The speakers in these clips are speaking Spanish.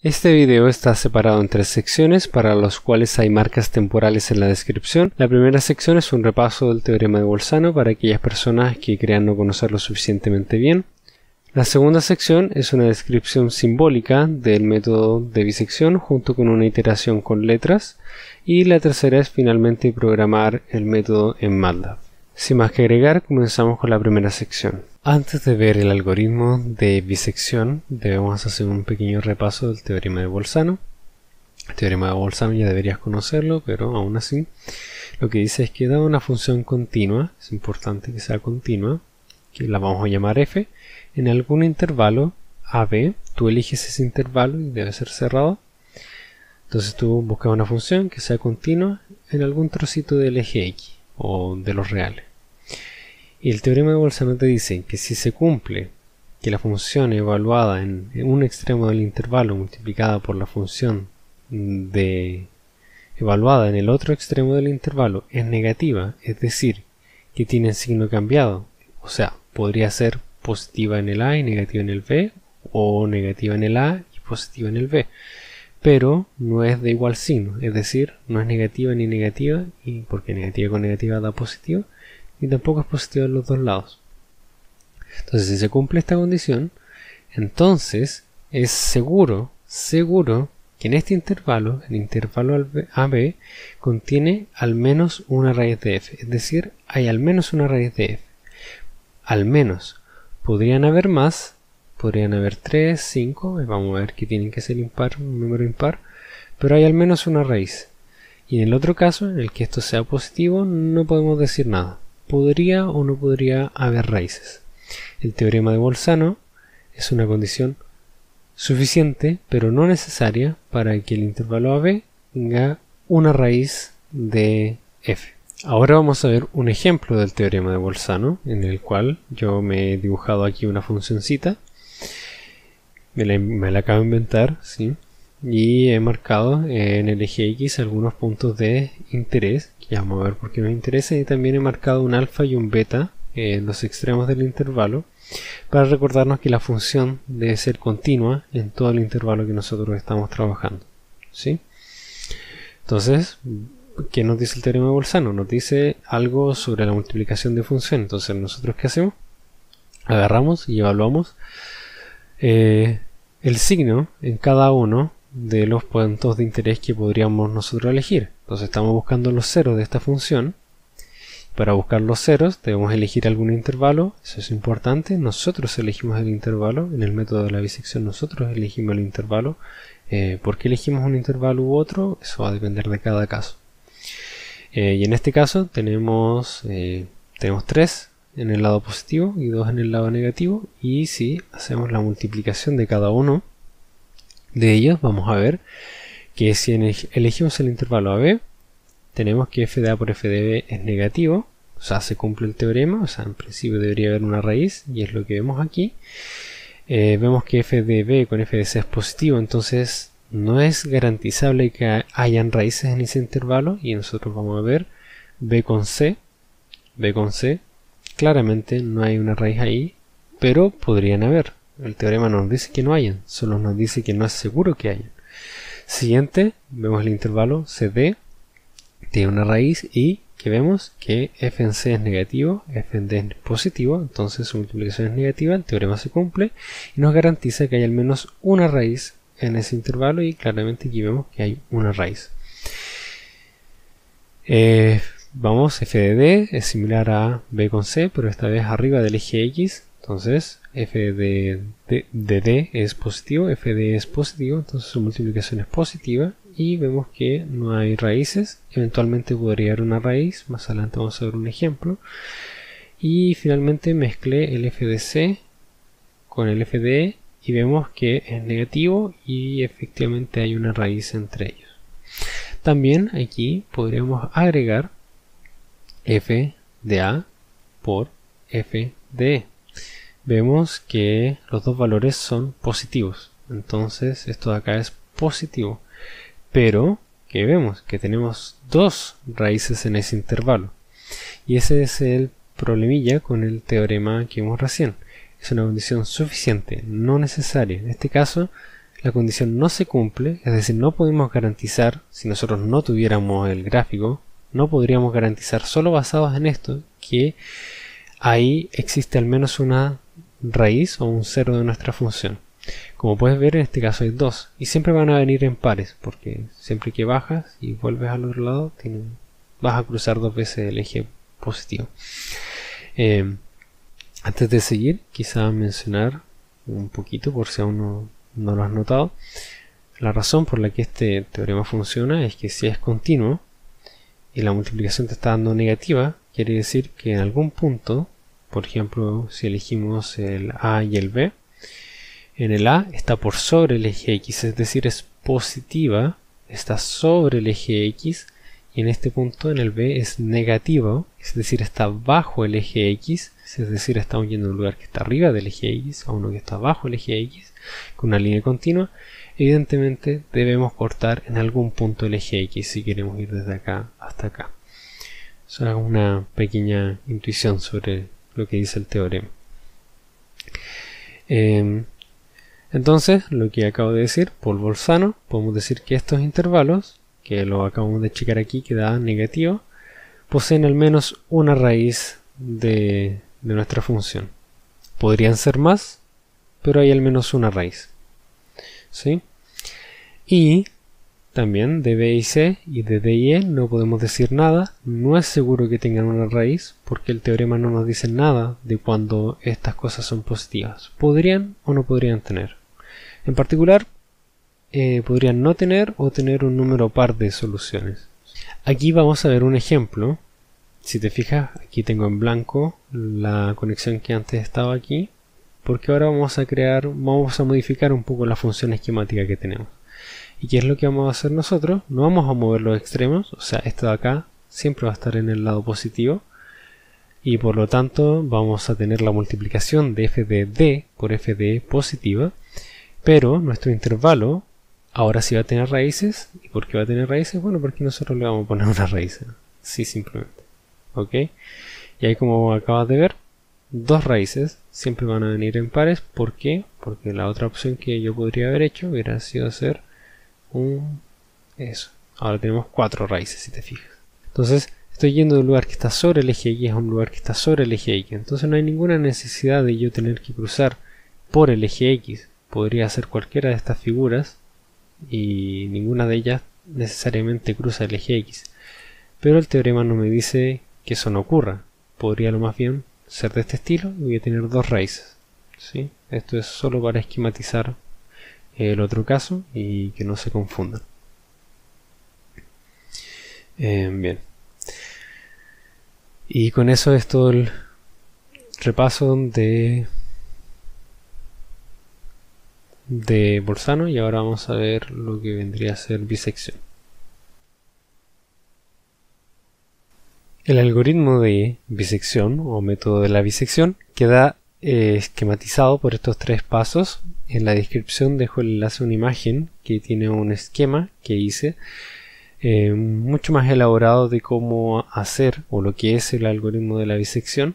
Este video está separado en 3 secciones para las cuales hay marcas temporales en la descripción. La primera sección es un repaso del teorema de Bolzano para aquellas personas que crean no conocerlo suficientemente bien. La segunda sección es una descripción simbólica del método de bisección junto con una iteración con letras. Y la tercera es finalmente programar el método en MATLAB. Sin más que agregar, comenzamos con la primera sección. Antes de ver el algoritmo de bisección, debemos hacer un pequeño repaso del teorema de Bolzano. El teorema de Bolzano ya deberías conocerlo, pero aún así, lo que dice es que dada una función continua, es importante que sea continua, que la vamos a llamar f, en algún intervalo AB, tú eliges ese intervalo y debe ser cerrado. Entonces tú buscas una función que sea continua en algún trocito del eje X o de los reales. Y el teorema de Bolzano te dice que si se cumple que la función evaluada en un extremo del intervalo multiplicada por la función evaluada en el otro extremo del intervalo es negativa, es decir, que tiene signo cambiado, o sea, podría ser positiva en el A y negativa en el B, o negativa en el A y positiva en el B, pero no es de igual signo, es decir, no es negativa ni negativa, y porque negativa con negativa da positivo, y tampoco es positiva en los dos lados. Entonces, si se cumple esta condición, entonces es seguro que en este intervalo, el intervalo AB, contiene al menos una raíz de f, es decir, hay al menos una raíz de f. Al menos. Podrían haber más, podrían haber 3, 5, vamos a ver que tienen que ser impar, un número impar, pero hay al menos una raíz. Y en el otro caso, en el que esto sea positivo, no podemos decir nada. Podría o no podría haber raíces. El teorema de Bolzano es una condición suficiente, pero no necesaria, para que el intervalo AB tenga una raíz de f. Ahora vamos a ver un ejemplo del teorema de Bolzano, en el cual yo me he dibujado aquí una funcioncita. Me la acabo de inventar, ¿sí? Y he marcado en el eje X algunos puntos de interés, que ya vamos a ver por qué nos interesa, y también he marcado un alfa y un beta en los extremos del intervalo, para recordarnos que la función debe ser continua en todo el intervalo que nosotros estamos trabajando, ¿sí? Entonces, ¿qué nos dice el teorema de Bolzano? Nos dice algo sobre la multiplicación de funciones. Entonces, ¿nosotros qué hacemos? Agarramos y evaluamos el signo en cada uno de los puntos de interés que podríamos nosotros elegir. Entonces estamos buscando los ceros de esta función. Para buscar los ceros debemos elegir algún intervalo, eso es importante. Nosotros elegimos el intervalo, en el método de la bisección nosotros elegimos el intervalo. ¿Por qué elegimos un intervalo u otro? Eso va a depender de cada caso. Y en este caso tenemos 3 en el lado positivo y 2 en el lado negativo, y si hacemos la multiplicación de cada uno de ellos, vamos a ver que si elegimos el intervalo AB, tenemos que f de A por f de B es negativo, o sea, se cumple el teorema, o sea, en principio debería haber una raíz, y es lo que vemos aquí. Vemos que f de B con f de C es positivo, entonces no es garantizable que hayan raíces en ese intervalo, y nosotros vamos a ver B con C, claramente no hay una raíz ahí, pero podrían haber. El teorema no nos dice que no hayan, solo nos dice que no es seguro que hayan. Siguiente, vemos el intervalo CD, tiene una raíz, y que vemos que f en C es negativo, f en D es positivo, entonces su multiplicación es negativa, el teorema se cumple y nos garantiza que hay al menos una raíz en ese intervalo, y claramente aquí vemos que hay una raíz. Vamos, f de D es similar a B con C, pero esta vez arriba del eje X, entonces f de D es positivo, f de E es positivo, entonces su multiplicación es positiva, y vemos que no hay raíces. Eventualmente podría haber una raíz, más adelante vamos a ver un ejemplo. Y finalmente mezclé el f de C con el f de E, y vemos que es negativo y efectivamente hay una raíz entre ellos. También aquí podríamos agregar f de A por f de E. Vemos que los dos valores son positivos, entonces esto de acá es positivo, pero que vemos que tenemos dos raíces en ese intervalo, y ese es el problemilla con el teorema que vimos recién. Es una condición suficiente, no necesaria. En este caso la condición no se cumple, es decir, no podemos garantizar, si nosotros no tuviéramos el gráfico, no podríamos garantizar solo basados en esto que ahí existe al menos una raíz o un cero de nuestra función. Como puedes ver, en este caso hay dos y siempre van a venir en pares, porque siempre que bajas y vuelves al otro lado vas a cruzar dos veces el eje positivo. Antes de seguir, quizá mencionar un poquito, por si aún no lo has notado, la razón por la que este teorema funciona es que si es continuo y la multiplicación te está dando negativa, quiere decir que en algún punto, por ejemplo, si elegimos el A y el B, en el A está por sobre el eje X, es decir, es positiva, está sobre el eje X, y en este punto en el B es negativo, es decir, está bajo el eje X, es decir, estamos yendo de un lugar que está arriba del eje X a uno que está bajo el eje X, con una línea continua. Evidentemente debemos cortar en algún punto el eje X si queremos ir desde acá hasta acá. Eso es una pequeña intuición sobre lo que dice el teorema. Entonces, lo que acabo de decir, por Bolzano, podemos decir que estos intervalos, que lo acabamos de checar aquí, que da negativo, poseen al menos una raíz de nuestra función. Podrían ser más, pero hay al menos una raíz. ¿Sí? Y también de B y C y de D y E no podemos decir nada. No es seguro que tengan una raíz, porque el teorema no nos dice nada de cuando estas cosas son positivas. Podrían o no podrían tener. En particular, podrían no tener o tener un número par de soluciones. Aquí vamos a ver un ejemplo. Si te fijas, aquí tengo en blanco la conexión que antes estaba aquí, porque ahora vamos a modificar un poco la función esquemática que tenemos. ¿Y qué es lo que vamos a hacer nosotros? No vamos a mover los extremos, o sea, esto de acá siempre va a estar en el lado positivo, y por lo tanto vamos a tener la multiplicación de f de d por f de e positiva, pero nuestro intervalo ahora sí va a tener raíces. ¿Y por qué va a tener raíces? Bueno, porque nosotros le vamos a poner una raíz, sí, simplemente. ¿Ok? Y ahí, como acabas de ver, dos raíces siempre van a venir en pares. ¿Por qué? Porque la otra opción que yo podría haber hecho hubiera sido hacer eso. Ahora tenemos cuatro raíces, si te fijas. Entonces, estoy yendo de un lugar que está sobre el eje Y a un lugar que está sobre el eje X. Entonces no hay ninguna necesidad de yo tener que cruzar por el eje X. Podría hacer cualquiera de estas figuras y ninguna de ellas necesariamente cruza el eje X. Pero el teorema no me dice que eso no ocurra. Podría lo más bien ser de este estilo y voy a tener dos raíces. ¿Sí? Esto es solo para esquematizar el otro caso y que no se confundan. Bien. Y con eso es todo el repaso de Bolzano, y ahora vamos a ver lo que vendría a ser bisección. El algoritmo de bisección o método de la bisección queda esquematizado por estos tres pasos. En la descripción dejo el enlace a una imagen que tiene un esquema que hice mucho más elaborado de cómo hacer o lo que es el algoritmo de la bisección,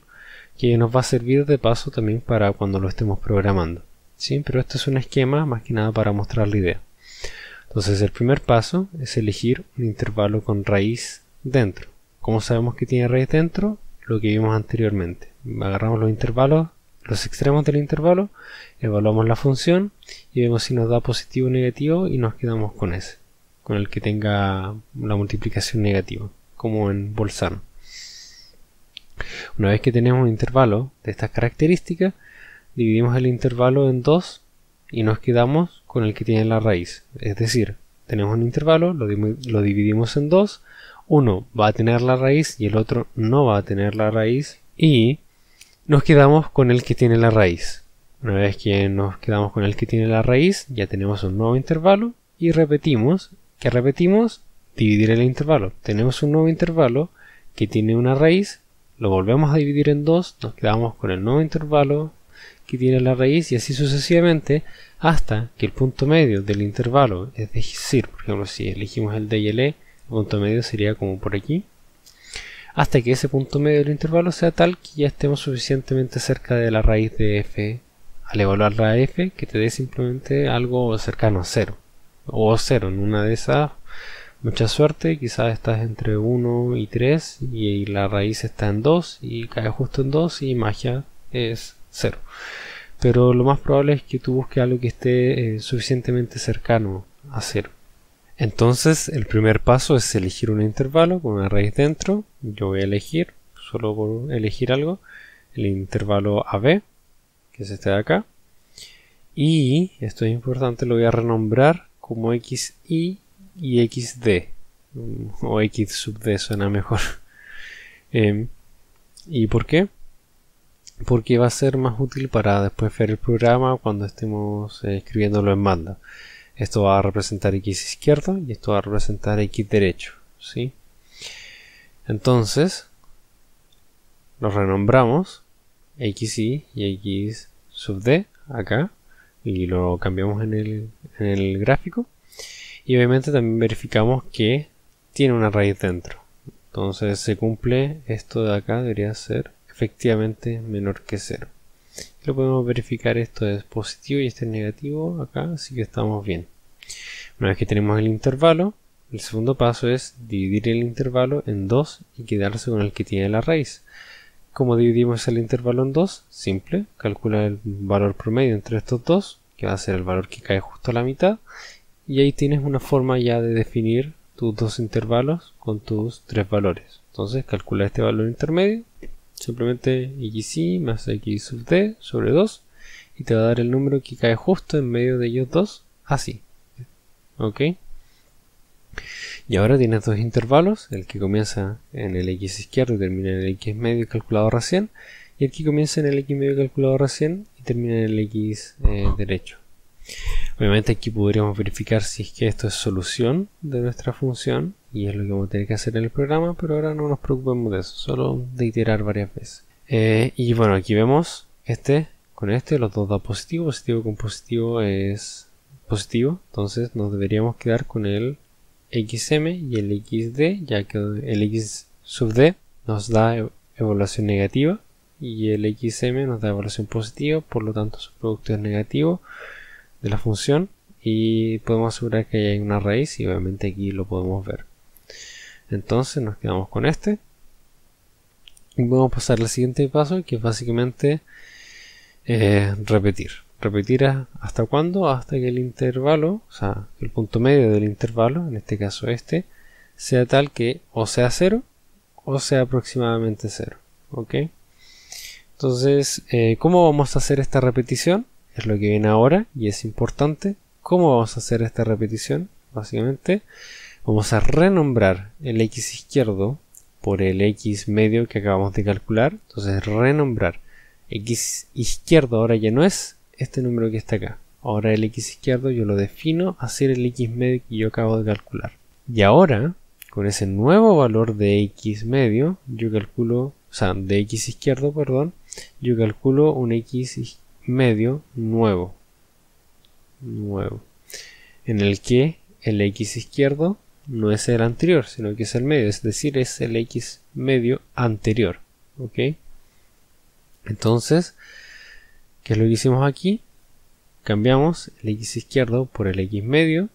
que nos va a servir de paso también para cuando lo estemos programando. ¿Sí? Pero esto es un esquema más que nada para mostrar la idea. Entonces el primer paso es elegir un intervalo con raíz dentro. ¿Cómo sabemos que tiene raíz dentro? Lo que vimos anteriormente. Agarramos los intervalos, los extremos del intervalo, evaluamos la función y vemos si nos da positivo o negativo y nos quedamos con ese, con el que tenga la multiplicación negativa, como en Bolzano. Una vez que tenemos un intervalo de estas características, dividimos el intervalo en dos y nos quedamos con el que tiene la raíz. Es decir, tenemos un intervalo, lo dividimos en dos, uno va a tener la raíz y el otro no va a tener la raíz, y nos quedamos con el que tiene la raíz. Una vez que nos quedamos con el que tiene la raíz, ya tenemos un nuevo intervalo y repetimos. ¿Qué repetimos? Dividir el intervalo. Tenemos un nuevo intervalo que tiene una raíz, lo volvemos a dividir en dos, nos quedamos con el nuevo intervalo que tiene la raíz y así sucesivamente hasta que el punto medio del intervalo, es decir, por ejemplo, si elegimos el D y el E, el punto medio sería como por aquí, hasta que ese punto medio del intervalo sea tal que ya estemos suficientemente cerca de la raíz de f al evaluar la f que te dé simplemente algo cercano a 0 o 0. En una de esas, mucha suerte, quizás estás entre 1 y 3 y la raíz está en 2 y cae justo en 2 y magia es 0. Pero lo más probable es que tú busques algo que esté suficientemente cercano a 0. Entonces el primer paso es elegir un intervalo con una raíz dentro. Yo voy a elegir, solo por elegir algo, el intervalo AB, que es este de acá. Y, esto es importante, lo voy a renombrar como XY y XD. O X sub D suena mejor. ¿Y por qué? Porque va a ser más útil para después ver el programa cuando estemos escribiéndolo en banda. Esto va a representar X izquierdo y esto va a representar X derecho, ¿sí? Entonces, los renombramos XY y X sub D acá y lo cambiamos en el gráfico. Y obviamente también verificamos que tiene una raíz dentro. Entonces se cumple esto de acá, debería ser efectivamente menor que 0. Lo podemos verificar, esto es positivo y este es negativo acá, así que estamos bien. Una vez que tenemos el intervalo, el segundo paso es dividir el intervalo en 2 y quedarse con el que tiene la raíz. ¿Cómo dividimos el intervalo en 2? Simple, calcula el valor promedio entre estos dos, que va a ser el valor que cae justo a la mitad, y ahí tienes una forma ya de definir tus dos intervalos con tus tres valores. Entonces calcula este valor intermedio, simplemente xy más x sub d sobre 2, y te va a dar el número que cae justo en medio de ellos dos, así. ¿Ok? Y ahora tienes dos intervalos, el que comienza en el x izquierdo y termina en el x medio calculado recién, y el que comienza en el x medio calculado recién y termina en el x derecho. Obviamente aquí podríamos verificar si es que esto es solución de nuestra función, y es lo que vamos a tener que hacer en el programa, pero ahora no nos preocupemos de eso, solo de iterar varias veces. Y bueno, aquí vemos con los dos da positivo, positivo con positivo es positivo, entonces nos deberíamos quedar con el xm y el xd, ya que el x sub d nos da evaluación negativa y el xm nos da evaluación positiva, por lo tanto su producto es negativo de la función y podemos asegurar que hay una raíz y obviamente aquí lo podemos ver. Entonces nos quedamos con este y podemos pasar al siguiente paso, que es básicamente repetir hasta cuándo, hasta que el intervalo, o sea, el punto medio del intervalo, en este caso sea tal que o sea 0 o sea aproximadamente 0. ¿Ok? Entonces, ¿cómo vamos a hacer esta repetición? Es lo que viene ahora y es importante. ¿Cómo vamos a hacer esta repetición? Básicamente vamos a renombrar el x izquierdo por el x medio que acabamos de calcular. Entonces renombrar x izquierdo ahora ya no es este número que está acá. Ahora el x izquierdo yo lo defino a ser el x medio que yo acabo de calcular. Y ahora, con ese nuevo valor de x medio, yo calculo, o sea, de x izquierdo, perdón, yo calculo un x medio nuevo, en el que el x izquierdo no es el anterior, sino que es el medio, es decir, es el x medio anterior. ¿Ok? Entonces, ¿qué es lo que hicimos aquí? Cambiamos el x izquierdo por el x medio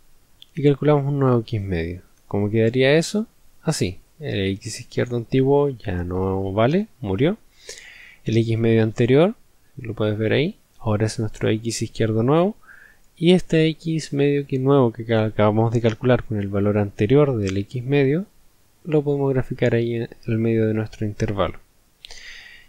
y calculamos un nuevo x medio. ¿Cómo quedaría eso? Así, el x izquierdo antiguo ya no vale, murió. El x medio anterior, lo puedes ver ahí, ahora es nuestro x izquierdo nuevo, y este x medio nuevo que acabamos de calcular con el valor anterior del x medio, lo podemos graficar ahí en el medio de nuestro intervalo.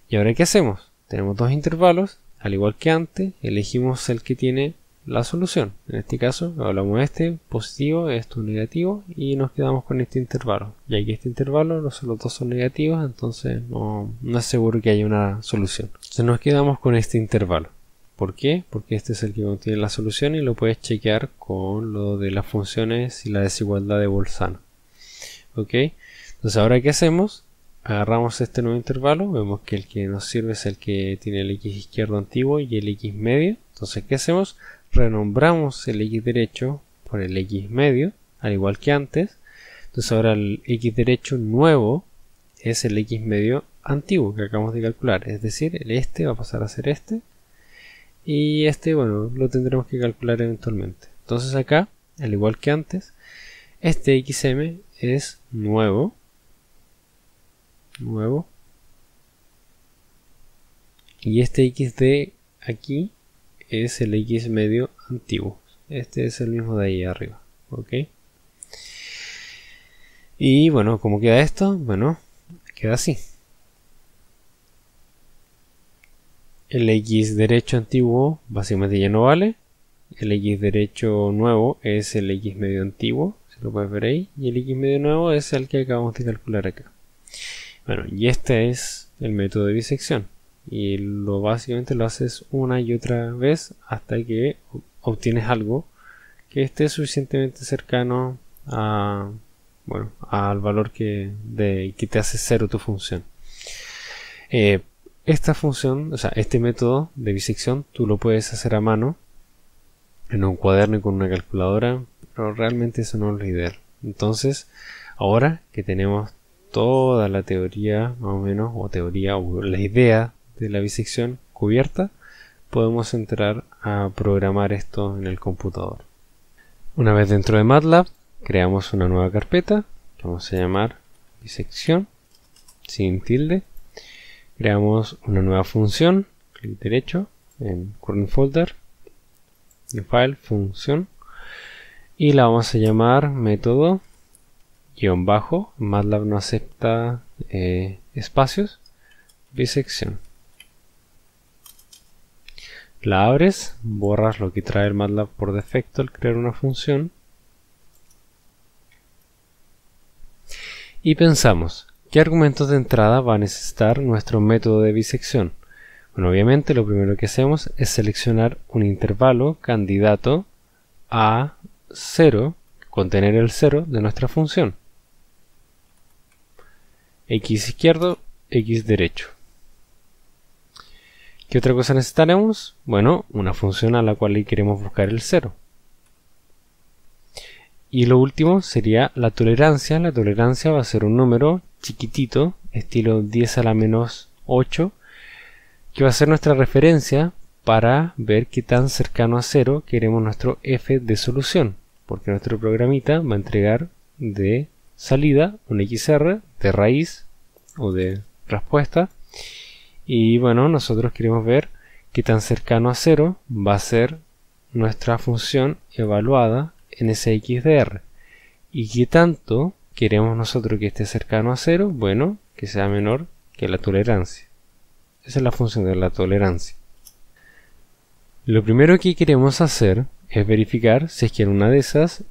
¿Y ahora qué hacemos? Tenemos dos intervalos, al igual que antes, elegimos el que tiene la solución. En este caso, hablamos de positivo, esto negativo, y nos quedamos con este intervalo. Ya que este intervalo, los dos son negativos, entonces no es seguro que haya una solución. Entonces nos quedamos con este intervalo. ¿Por qué? Porque este es el que contiene la solución y lo puedes chequear con lo de las funciones y la desigualdad de Bolzano. ¿Ok? Entonces ahora ¿qué hacemos? Agarramos este nuevo intervalo, vemos que el que nos sirve es el que tiene el x izquierdo antiguo y el x medio. Entonces ¿qué hacemos? Renombramos el x derecho por el x medio, al igual que antes. Entonces ahora el x derecho nuevo es el x medio antiguo que acabamos de calcular, es decir, el va a pasar a ser este y este, bueno, lo tendremos que calcular eventualmente. Entonces acá, al igual que antes, este XM es nuevo, y este XD aquí es el X medio antiguo. Este es el mismo de ahí arriba, ¿ok? Y bueno, ¿cómo queda esto? Bueno, queda así. El X derecho antiguo básicamente ya no vale. El X derecho nuevo es el X medio antiguo, si lo puedes ver ahí. Y el X medio nuevo es el que acabamos de calcular acá. Bueno, y este es el método de bisección. Y básicamente lo haces una y otra vez hasta que obtienes algo que esté suficientemente cercano a, bueno, al valor que te hace cero tu función. Esta función, o sea, este método de bisección, tú lo puedes hacer a mano en un cuaderno y con una calculadora, pero realmente eso no es lo ideal. Entonces, ahora que tenemos toda la teoría, más o menos, o la idea de la bisección cubierta, podemos entrar a programar esto en el computador. Una vez dentro de MATLAB, creamos una nueva carpeta que vamos a llamar bisección, sin tilde. Creamos una nueva función, clic derecho en Current Folder, en File, Función, y la vamos a llamar método _, MATLAB no acepta espacios, bisección. La abres, borras lo que trae el MATLAB por defecto al crear una función, y pensamos, ¿qué argumentos de entrada va a necesitar nuestro método de bisección? Bueno, obviamente lo primero que hacemos es seleccionar un intervalo candidato a 0, contener el 0 de nuestra función. X izquierdo, X derecho. ¿Qué otra cosa necesitaremos? Bueno, una función a la cual le queremos buscar el 0. Y lo último sería la tolerancia. La tolerancia va a ser un número chiquitito, estilo 10 a la menos 8, que va a ser nuestra referencia para ver qué tan cercano a 0 queremos nuestro f de solución, porque nuestro programita va a entregar de salida un XR de raíz o de respuesta, y bueno, nosotros queremos ver qué tan cercano a 0 va a ser nuestra función evaluada en ese XDR, y qué tanto queremos nosotros que esté cercano a 0, bueno, que sea menor que la tolerancia. Esa es la función de la tolerancia. Lo primero que queremos hacer es verificar si es que en una de esas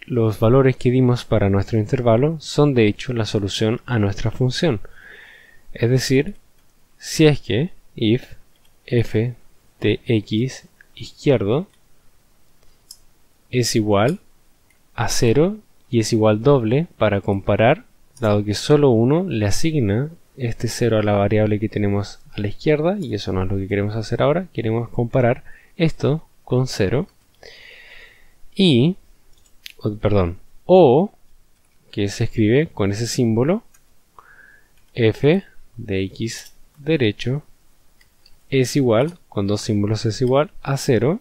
los valores que dimos para nuestro intervalo son de hecho la solución a nuestra función. Es decir, si es que if f de x izquierdo es igual a 0 y es igual doble para comparar, dado que solo uno le asigna este 0 a la variable que tenemos a la izquierda, y eso no es lo que queremos hacer ahora. Queremos comparar esto con 0 o que se escribe con ese símbolo f de x derecho es igual, con dos símbolos es igual a 0.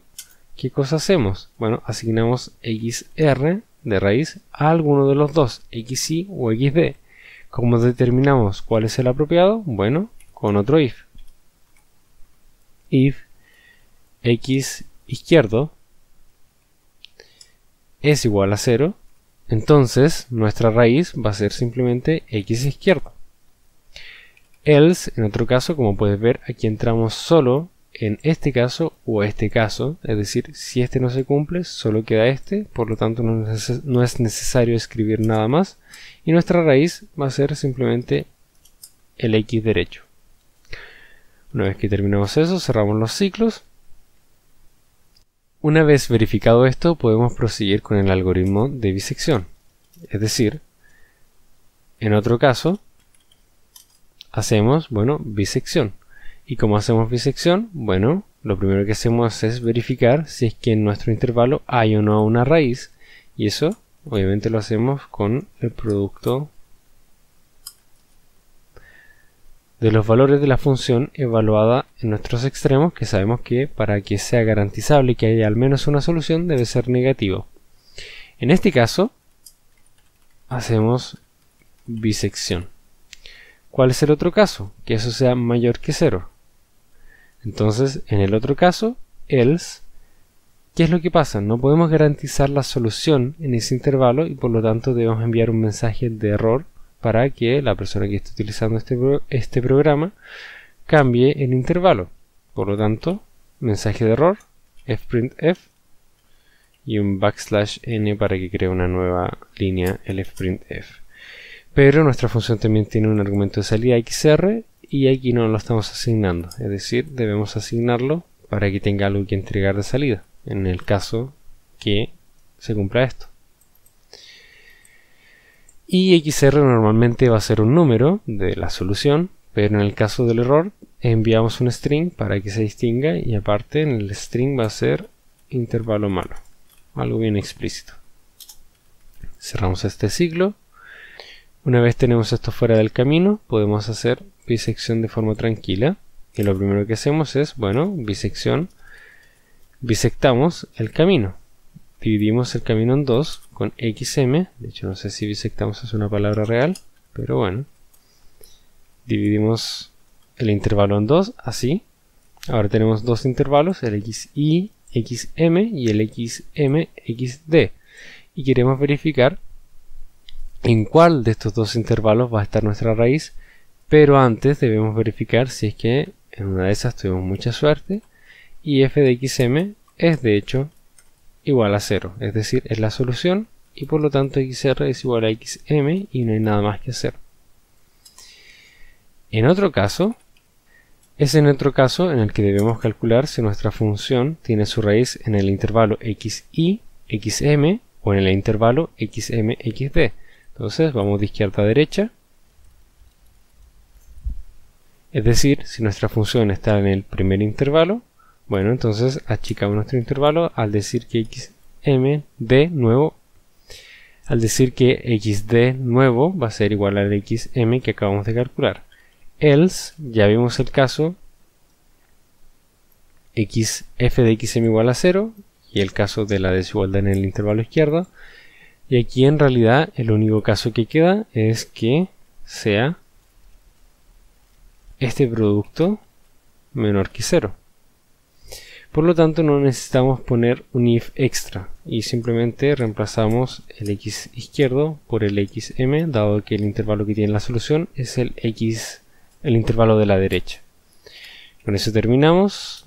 ¿Qué cosa hacemos? Bueno, asignamos xr de raíz a alguno de los dos, xy o xd. ¿Cómo determinamos cuál es el apropiado? Bueno, con otro if. If x izquierdo es igual a 0, entonces nuestra raíz va a ser simplemente x izquierdo. Else, en otro caso, como puedes ver, aquí entramos solo en este caso o este caso, es decir, si este no se cumple, solo queda este, por lo tanto no es necesario escribir nada más, y nuestra raíz va a ser simplemente el x derecho. Una vez que terminamos eso, cerramos los ciclos. Una vez verificado esto, podemos proseguir con el algoritmo de bisección, es decir, en otro caso hacemos, bueno, bisección. ¿Y cómo hacemos bisección? Bueno, lo primero que hacemos es verificar si es que en nuestro intervalo hay o no una raíz, y eso obviamente lo hacemos con el producto de los valores de la función evaluada en nuestros extremos, que sabemos que para que sea garantizable que haya al menos una solución debe ser negativo. En este caso hacemos bisección. ¿Cuál es el otro caso? Que eso sea mayor que 0. Entonces, en el otro caso, else, ¿qué es lo que pasa? No podemos garantizar la solución en ese intervalo y por lo tanto debemos enviar un mensaje de error para que la persona que esté utilizando este programa cambie el intervalo. Por lo tanto, mensaje de error, fprintf, y un \n para que cree una nueva línea, el fprintf. Pero nuestra función también tiene un argumento de salida xr y aquí no lo estamos asignando, es decir, debemos asignarlo para que tenga algo que entregar de salida, en el caso que se cumpla esto. Y xr normalmente va a ser un número de la solución, pero en el caso del error enviamos un string para que se distinga y aparte en el string va a ser intervalo malo, algo bien explícito. Cerramos este ciclo. Una vez tenemos esto fuera del camino, podemos hacer bisección de forma tranquila. Y lo primero que hacemos es, bueno, bisección, bisectamos el camino. Dividimos el camino en dos con xm. De hecho, no sé si bisectamos es una palabra real, pero bueno. Dividimos el intervalo en dos, así. Ahora tenemos dos intervalos, el xi, xm y el xm, xd. Y queremos verificar en cuál de estos dos intervalos va a estar nuestra raíz, pero antes debemos verificar si es que en una de esas tuvimos mucha suerte y f de xm es de hecho igual a 0, es decir, es la solución y por lo tanto xr es igual a xm y no hay nada más que hacer. En otro caso, es en otro caso en el que debemos calcular si nuestra función tiene su raíz en el intervalo xi, xm o en el intervalo xm, xd. Entonces vamos de izquierda a derecha, es decir, si nuestra función está en el primer intervalo, bueno, entonces achicamos nuestro intervalo al decir que xmd nuevo, al decir que xd nuevo va a ser igual al xm que acabamos de calcular. Else, ya vimos el caso f de xm igual a 0 y el caso de la desigualdad en el intervalo izquierdo. Y aquí en realidad el único caso que queda es que sea este producto menor que 0. Por lo tanto no necesitamos poner un if extra y simplemente reemplazamos el x izquierdo por el xm, dado que el intervalo que tiene la solución es el intervalo de la derecha. Con eso terminamos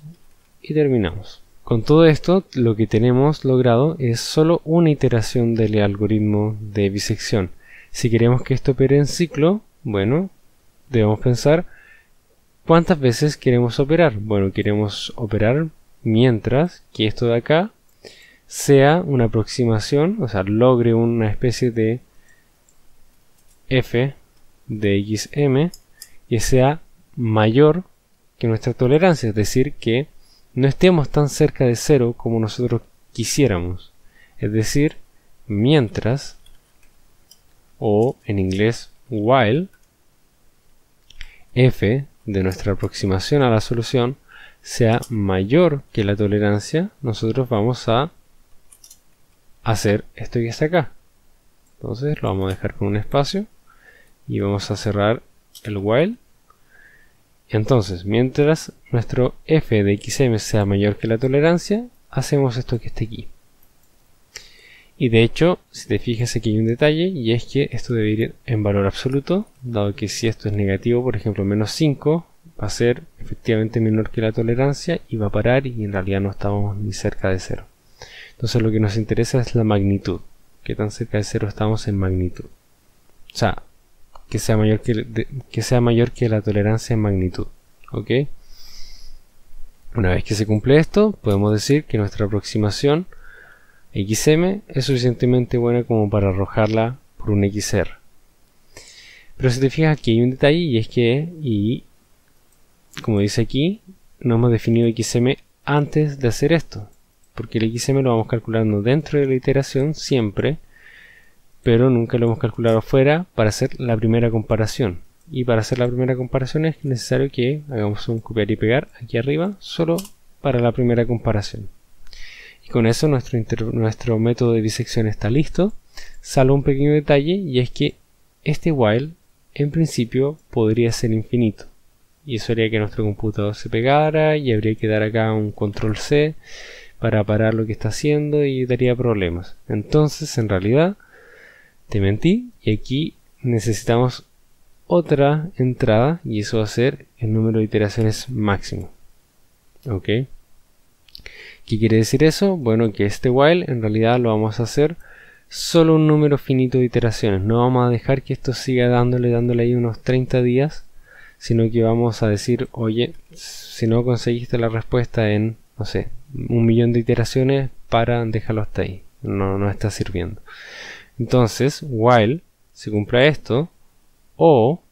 y terminamos. Con todo esto, lo que tenemos logrado es solo una iteración del algoritmo de bisección. Si queremos que esto opere en ciclo, bueno, debemos pensar ¿cuántas veces queremos operar? Bueno, queremos operar mientras que esto de acá sea una aproximación, o sea, logre una especie de f de xm que sea mayor que nuestra tolerancia, es decir, que no estemos tan cerca de 0 como nosotros quisiéramos. Es decir, mientras, o en inglés while, f de nuestra aproximación a la solución sea mayor que la tolerancia, nosotros vamos a hacer esto que está acá. Entonces lo vamos a dejar con un espacio y vamos a cerrar el while. Entonces, mientras nuestro f de xm sea mayor que la tolerancia, hacemos esto que está aquí. Y de hecho, si te fijas aquí hay un detalle, y es que esto debe ir en valor absoluto, dado que si esto es negativo, por ejemplo menos 5, va a ser efectivamente menor que la tolerancia y va a parar y en realidad no estamos ni cerca de 0. Entonces lo que nos interesa es la magnitud, qué tan cerca de 0 estamos en magnitud. O sea, que sea mayor que la tolerancia en magnitud. ¿Ok? Una vez que se cumple esto, podemos decir que nuestra aproximación xm es suficientemente buena como para arrojarla por un xr. Pero si te fijas aquí hay un detalle y es que, como dice aquí, no hemos definido xm antes de hacer esto, porque el xm lo vamos calculando dentro de la iteración siempre, pero nunca lo hemos calculado fuera para hacer la primera comparación. Y para hacer la primera comparación es necesario que hagamos un copiar y pegar aquí arriba, solo para la primera comparación. Y con eso nuestro método de bisección está listo, salvo un pequeño detalle, y es que este while en principio podría ser infinito. Y eso haría que nuestro computador se pegara y habría que dar acá un control C para parar lo que está haciendo y daría problemas. Entonces, en realidad, te mentí y aquí necesitamos otra entrada y eso va a ser el número de iteraciones máximo. ¿Ok? ¿Qué quiere decir eso? Bueno, que este while en realidad lo vamos a hacer solo un número finito de iteraciones. No vamos a dejar que esto siga dándole ahí unos 30 días, sino que vamos a decir, oye, si no conseguiste la respuesta en, no sé, 1.000.000 de iteraciones, déjalo hasta ahí. No está sirviendo. Entonces, while se cumpla esto, o,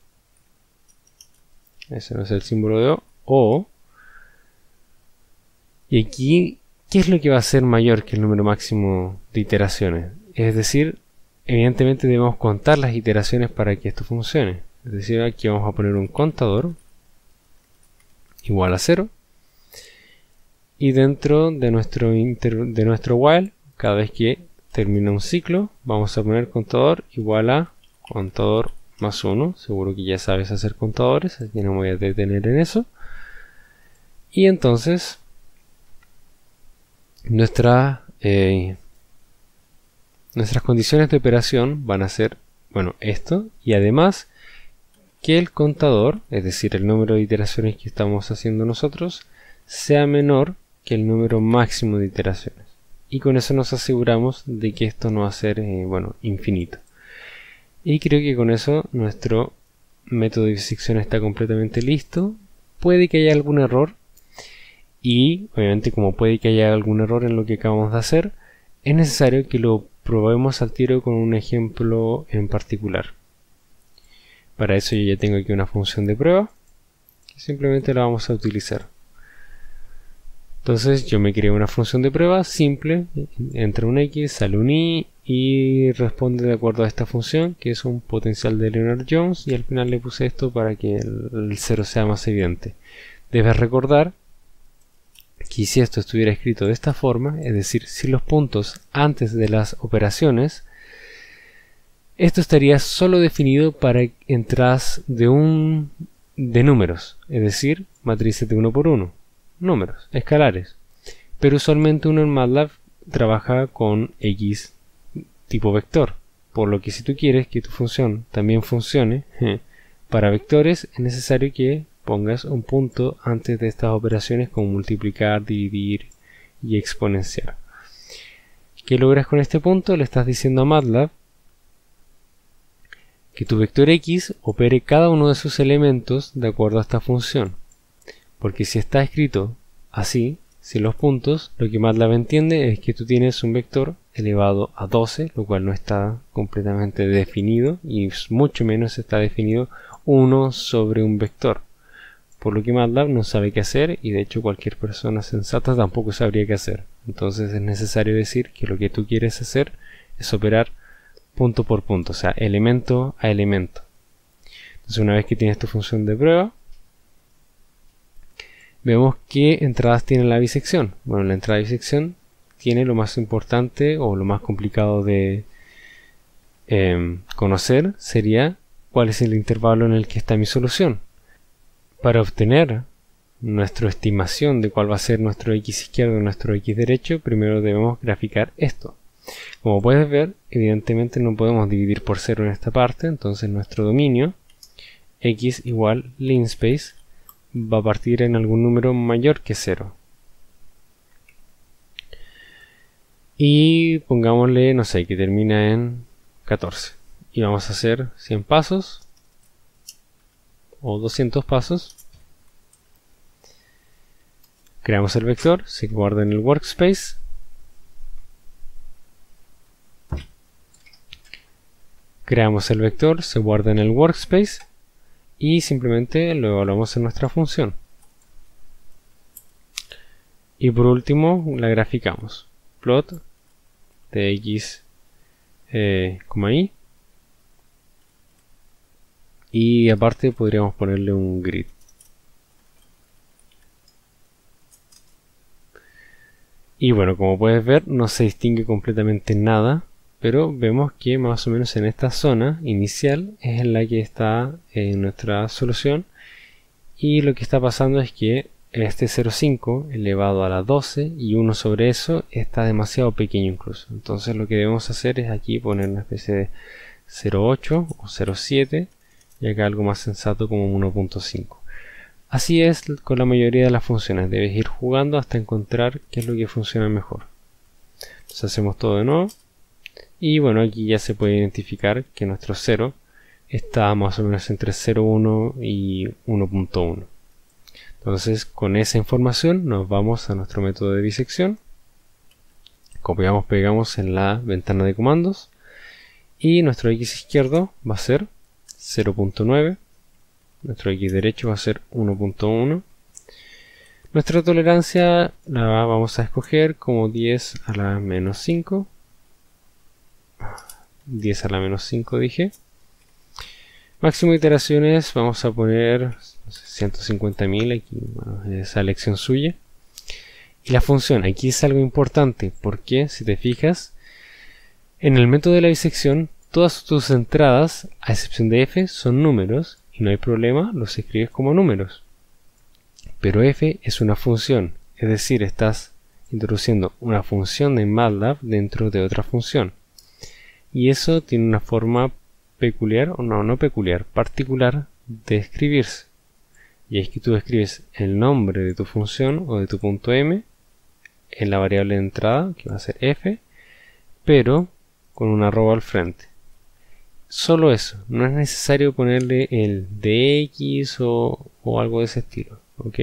ese no es el símbolo de o, y aquí, ¿qué es lo que va a ser mayor que el número máximo de iteraciones? Es decir, evidentemente debemos contar las iteraciones para que esto funcione. Es decir, aquí vamos a poner un contador igual a 0. Y dentro de nuestro while, cada vez que termina un ciclo, vamos a poner contador igual a contador más 1. Seguro que ya sabes hacer contadores, así que no me voy a detener en eso. Y entonces, nuestras condiciones de operación van a ser, bueno, esto, y además que el contador, es decir, el número de iteraciones que estamos haciendo nosotros, sea menor que el número máximo de iteraciones. Y con eso nos aseguramos de que esto no va a ser, infinito. Y creo que con eso nuestro método de bisección está completamente listo. Puede que haya algún error. Y obviamente como puede que haya algún error en lo que acabamos de hacer, es necesario que lo probemos al tiro con un ejemplo en particular. Para eso yo ya tengo aquí una función de prueba que simplemente la vamos a utilizar. Entonces yo me creé una función de prueba simple, entra un X, sale un Y y responde de acuerdo a esta función que es un potencial de Lennard-Jones, y al final le puse esto para que el 0 sea más evidente. Debes recordar que si esto estuviera escrito de esta forma, es decir, si los puntos antes de las operaciones, esto estaría solo definido para entradas de números, es decir, matrices de 1 por 1, números, escalares. Pero usualmente uno en MATLAB trabaja con X tipo vector, por lo que si tú quieres que tu función también funcione para vectores, es necesario que pongas un punto antes de estas operaciones como multiplicar, dividir y exponenciar. ¿Qué logras con este punto? Le estás diciendo a MATLAB que tu vector X opere cada uno de sus elementos de acuerdo a esta función. Porque si está escrito así, sin los puntos, lo que MATLAB entiende es que tú tienes un vector elevado a 12, lo cual no está completamente definido, y mucho menos está definido 1 sobre un vector. Por lo que MATLAB no sabe qué hacer, y de hecho cualquier persona sensata tampoco sabría qué hacer. Entonces es necesario decir que lo que tú quieres hacer es operar punto por punto, o sea, elemento a elemento. Entonces una vez que tienes tu función de prueba, vemos qué entradas tiene la bisección. Bueno, la entrada de bisección tiene lo más importante o lo más complicado de conocer, sería cuál es el intervalo en el que está mi solución. Para obtener nuestra estimación de cuál va a ser nuestro X izquierdo y nuestro X derecho, primero debemos graficar esto. Como puedes ver, evidentemente no podemos dividir por 0 en esta parte, entonces nuestro dominio X igual linspace va a partir en algún número mayor que 0. Y pongámosle, no sé, que termina en 14. Y vamos a hacer 100 pasos o 200 pasos. Creamos el vector, se guarda en el workspace. Creamos el vector, se guarda en el workspace y simplemente lo evaluamos en nuestra función. Y por último la graficamos. Plot de X, y y aparte podríamos ponerle un grid. Y bueno, como puedes ver, no se distingue completamente nada, pero vemos que más o menos en esta zona inicial es en la que está nuestra solución, y lo que está pasando es que este 0,5 elevado a la 12 y 1 sobre eso está demasiado pequeño incluso. Entonces lo que debemos hacer es aquí poner una especie de 0,8 o 0,7 y acá algo más sensato como 1,5. Así es con la mayoría de las funciones, debes ir jugando hasta encontrar qué es lo que funciona mejor. Entonces hacemos todo de nuevo y bueno, aquí ya se puede identificar que nuestro 0 está más o menos entre 0,1 y 1,1. Entonces con esa información nos vamos a nuestro método de bisección, copiamos, pegamos en la ventana de comandos y nuestro x izquierdo va a ser 0,9, nuestro x derecho va a ser 1,1. Nuestra tolerancia la vamos a escoger como 10 a la menos 5, 10 a la menos 5 dije. Máximo de iteraciones vamos a poner 150.000, aquí bueno, esa elección suya. Y la función, aquí es algo importante porque si te fijas en el método de la bisección todas tus entradas a excepción de f son números y no hay problema, los escribes como números, pero f es una función, es decir, estás introduciendo una función de MATLAB dentro de otra función y eso tiene una forma peculiar, o no peculiar, particular de escribirse. Y es que tú escribes el nombre de tu función o de tu punto m en la variable de entrada, que va a ser f, pero con una arroba al frente. Solo eso, no es necesario ponerle el dx o algo de ese estilo, ¿ok?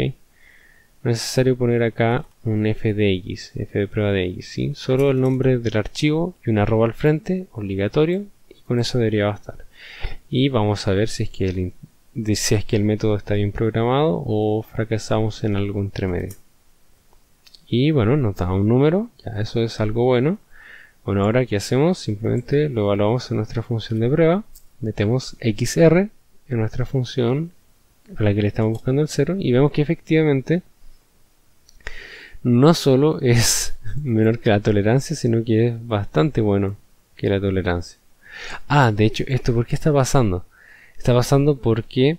No es necesario poner acá un f de x, f de prueba de x, ¿sí? Solo el nombre del archivo y una arroba al frente, obligatorio, y con eso debería bastar. Y vamos a ver si es que el método está bien programado o fracasamos en algo intermedio. Y bueno, nos da un número, ya eso es algo bueno. Bueno, ahora ¿qué hacemos? Simplemente lo evaluamos en nuestra función de prueba, metemos xr en nuestra función a la que le estamos buscando el 0 y vemos que efectivamente no solo es menor que la tolerancia, sino que es bastante bueno que la tolerancia. Ah, de hecho, ¿esto por qué está pasando? Está pasando porque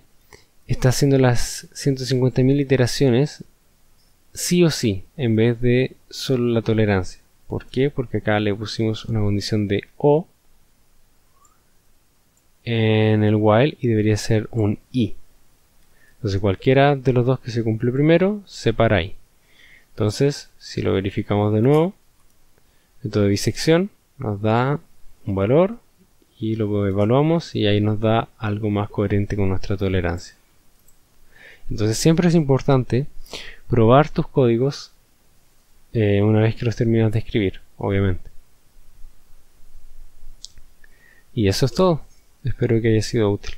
está haciendo las 150.000 iteraciones sí o sí, en vez de solo la tolerancia. ¿Por qué? Porque acá le pusimos una condición de o en el while y debería ser un i. Entonces cualquiera de los dos que se cumple primero, se para ahí. Entonces, si lo verificamos de nuevo, método de bisección nos da un valor y lo evaluamos y ahí nos da algo más coherente con nuestra tolerancia. Entonces siempre es importante probar tus códigos una vez que los terminas de escribir, obviamente. Y eso es todo. Espero que haya sido útil.